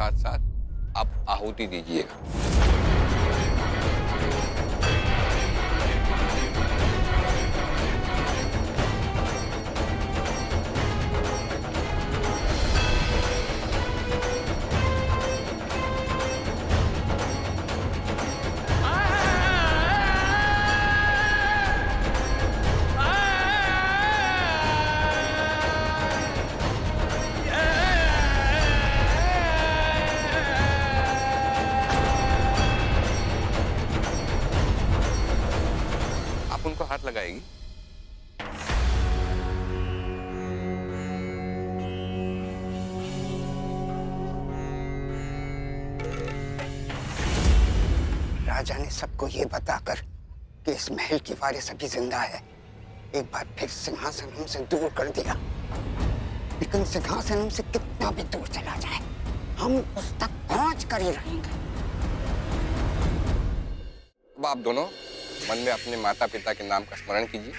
साथ साथ आप आहुति दीजिएगा। उनको हाथ लगाएगी। राजा ने सबको ये बताकर कि इस महल की वारिस अभी जिंदा है, एक बार फिर सिंहासन हमसे दूर कर दिया। लेकिन सिंहासन हमसे कितना भी दूर चला जाए, हम उस तक पहुंच कर ही रहेंगे। अब आप दोनों मन में अपने माता पिता के नाम का स्मरण कीजिए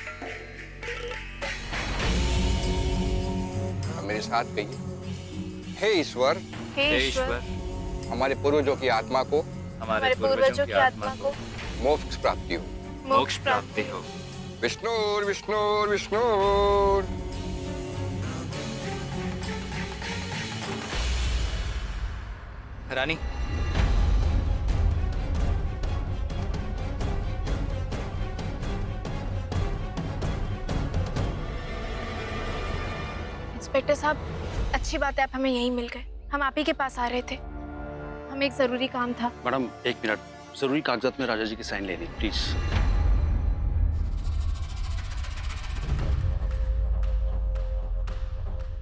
और मेरे साथ कहिए, हे ईश्वर, हे ईश्वर, हमारे पूर्वजों की आत्मा को, हमारे पूर्वजों की आत्मा को मोक्ष प्राप्ति हो, मोक्ष प्राप्ति हो। विष्णुर विष्णुर विष्णुर। रानी, इंस्पेक्टर साहब, अच्छी बात है आप हमें यहीं मिल गए। हम आप ही के पास आ रहे थे, हमें एक जरूरी काम था। मैडम एक मिनट, जरूरी कागजात में राजा जी की साइन लेनी प्लीज।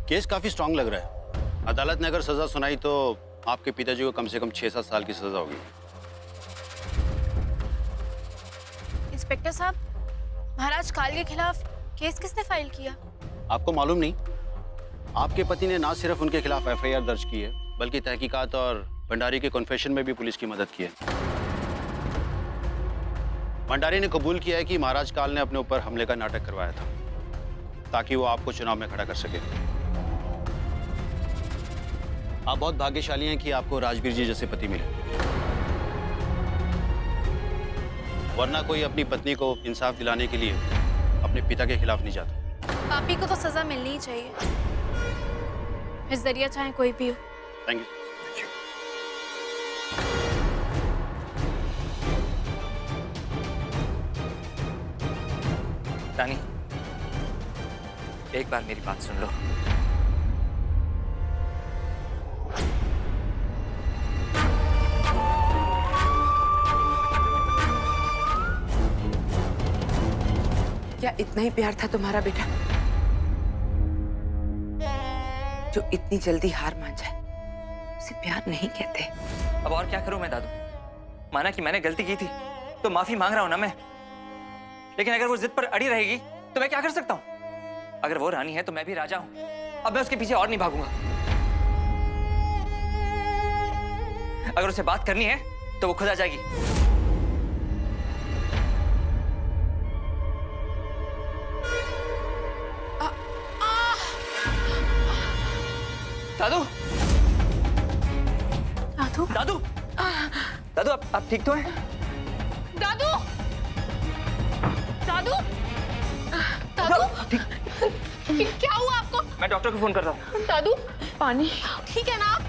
केस काफी स्ट्रांग लग रहा है। अदालत ने अगर सजा सुनाई तो आपके पिताजी को कम से कम 6-7 साल की सजा होगी। इंस्पेक्टर साहब, महाराज काल के खिलाफ केस किसने फाइल किया? आपको मालूम नहीं? आपके पति ने ना सिर्फ उनके खिलाफ एफआईआर दर्ज की है, बल्कि तहकीकात और भंडारी के कन्फेशन में भी पुलिस की मदद की है। भंडारी ने कबूल किया है कि महाराज काल ने अपने ऊपर हमले का नाटक करवाया था ताकि वो आपको चुनाव में खड़ा कर सके। आप बहुत भाग्यशाली हैं कि आपको राजवीर जी जैसे पति मिले, वरना कोई अपनी पत्नी को इंसाफ दिलाने के लिए अपने पिता के खिलाफ नहीं जाता। पापी को तो सजा मिलनी ही चाहिए, फिर जरिया चाहे कोई भी हो। Thank you. रानी, एक बार मेरी बात सुन लो। क्या इतना ही प्यार था तुम्हारा बेटा, जो इतनी जल्दी हार मान जाए? उसे प्यार नहीं कहते। अब और क्या करूं मैं दादू? माना कि मैंने गलती की थी तो माफी मांग रहा हूं ना मैं, लेकिन अगर वो जिद पर अड़ी रहेगी तो मैं क्या कर सकता हूं? अगर वो रानी है तो मैं भी राजा हूं। अब मैं उसके पीछे और नहीं भागूंगा। अगर उसे बात करनी है तो वो खुद आ जाएगी। दादू, दादू, दादू, दादू, आप ठीक तो हैं? दादू, दादू, दादू, क्या हुआ आपको? मैं डॉक्टर को फोन करता हूँ। दादू, पानी। ठीक है ना आप?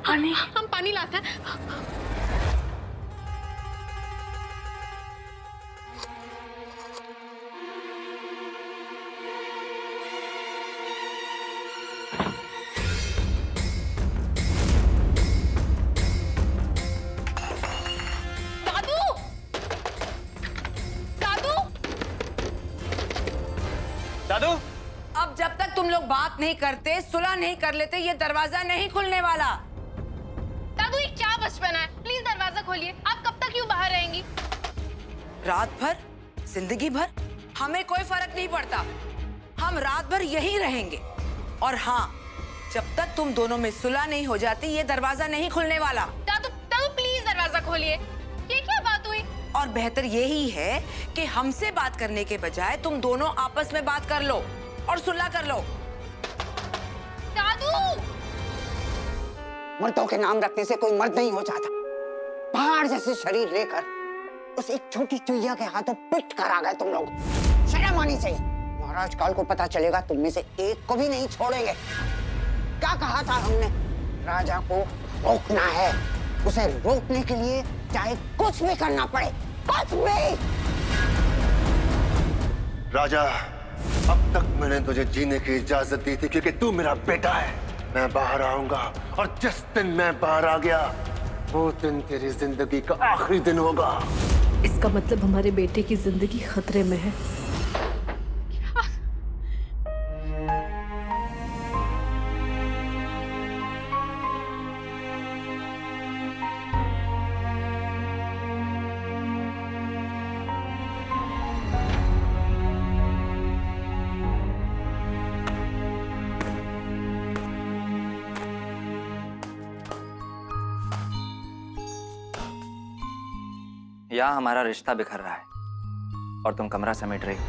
पानी, हम पानी लाते हैं। दादू, अब जब तक तुम लोग बात नहीं करते, सुलह नहीं कर लेते, ये दरवाजा नहीं खुलने वाला। दादू, ये क्या बचपन है? प्लीज दरवाजा खोलिए। आप कब तक यूं बाहर रहेंगी? रात भर, जिंदगी भर, हमें कोई फर्क नहीं पड़ता। हम रात भर यहीं रहेंगे। और हाँ, जब तक तुम दोनों में सुलह नहीं हो जाती, ये दरवाजा नहीं खुलने वाला। दादू, दादू प्लीज दरवाजा खोलिए। ये क्या बात हुई? और बेहतर यही है कि हमसे बात करने के बजाय तुम दोनों आपस में बात कर लो और सुलह कर लो। मर्दों के नाम रखने से कोई मर्द नहीं हो जाता। पहाड़ जैसे शरीर लेकर उस एक छोटी चुईया के हाथों पिट कर आ गए तुम लोग। शर्म आनी चाहिए। महाराज काल को पता चलेगा तुम में से एक को भी नहीं छोड़ेंगे। क्या कहा था हमने? राजा को रोकना है। उसे रोकने के लिए चाहे कुछ भी करना पड़े, कुछ भी। राजा, अब तक मैंने तुझे जीने की इजाजत दी थी क्योंकि तू मेरा बेटा है। मैं बाहर आऊंगा और जिस दिन मैं बाहर आ गया वो दिन तेरी जिंदगी का आखिरी दिन होगा। इसका मतलब हमारे बेटे की जिंदगी खतरे में है। यहाँ हमारा रिश्ता बिखर रहा है और तुम कमरा समेट रही हो।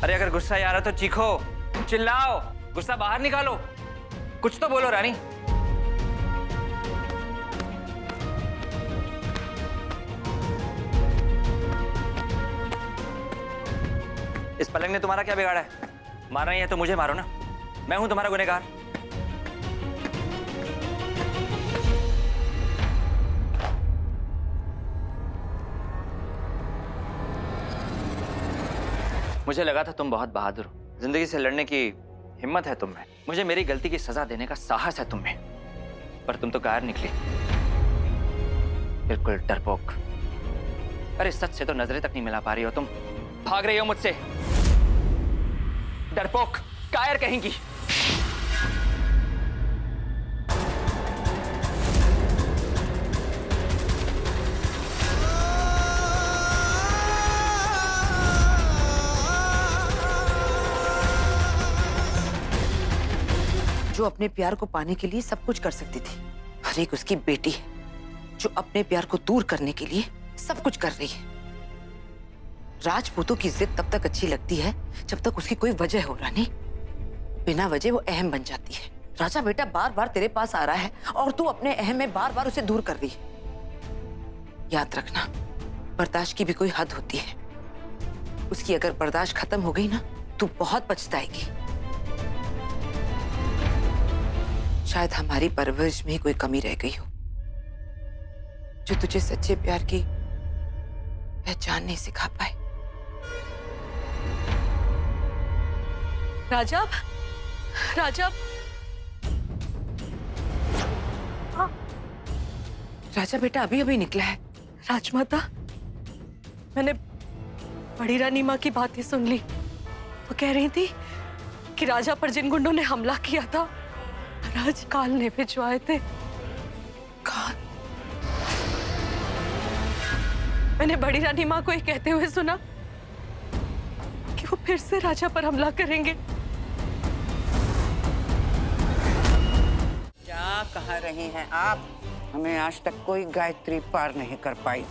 अरे अगर गुस्सा आ रहा तो चीखो, चिल्लाओ, गुस्सा बाहर निकालो, कुछ तो बोलो रानी। इस पलंग ने तुम्हारा क्या बिगाड़ा है? मारना ही है तो मुझे मारो ना, मैं हूं तुम्हारा गुनहगार। मुझे लगा था तुम बहुत बहादुर हो, जिंदगी से लड़ने की हिम्मत है तुम में, मुझे मेरी गलती की सजा देने का साहस है तुम में, पर तुम तो कायर निकली, बिल्कुल डरपोक। अरे सच से तो नजरें तक नहीं मिला पा रही हो तुम, भाग रही हो मुझसे, डरपोक, कायर कहेंगी। जो अपने प्यार को पाने के लिए सब कुछ कर सकती थी, और एक उसकी बेटी है जो अपने प्यार को दूर करने के लिए सब कुछ कर रही है। राजपूतों की जिद तब तक अच्छी लगती है जब तक उसकी कोई वजह हो। रानी, बिना वजह वो अहम बन जाती है। राजा बेटा बार बार तेरे पास आ रहा है और तू अपने अहम में बार बार उसे दूर कर रही है। याद रखना, बर्दाश्त की भी कोई हद होती है। उसकी अगर बर्दाश्त खत्म हो गई ना, तू बहुत पछताएगी। शायद हमारी परवरिश में ही कोई कमी रह गई हो जो तुझे सच्चे प्यार की पहचान नहीं सिखा पाए। राजा, राजा, राजा बेटा अभी अभी निकला है। राजमाता, मैंने बड़ी रानी माँ की बातें सुन ली। वो कह रही थी कि राजा पर जिन गुंडों ने हमला किया था, राज काल ने भिजवाए थे। काल? मैंने बड़ी रानी माँ को ये कहते हुए सुना कि वो फिर से राजा पर हमला करेंगे। क्या कह रही हैं आप? हमें आज तक कोई गायत्री पार नहीं कर पाई।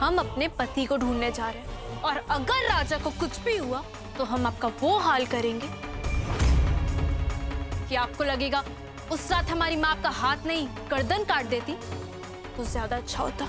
हम अपने पति को ढूंढने जा रहे हैं और अगर राजा को कुछ भी हुआ तो हम आपका वो हाल करेंगे कि आपको लगेगा उस रात हमारी माँ आपका हाथ नहीं गर्दन काट देती तो ज्यादा अच्छा होता।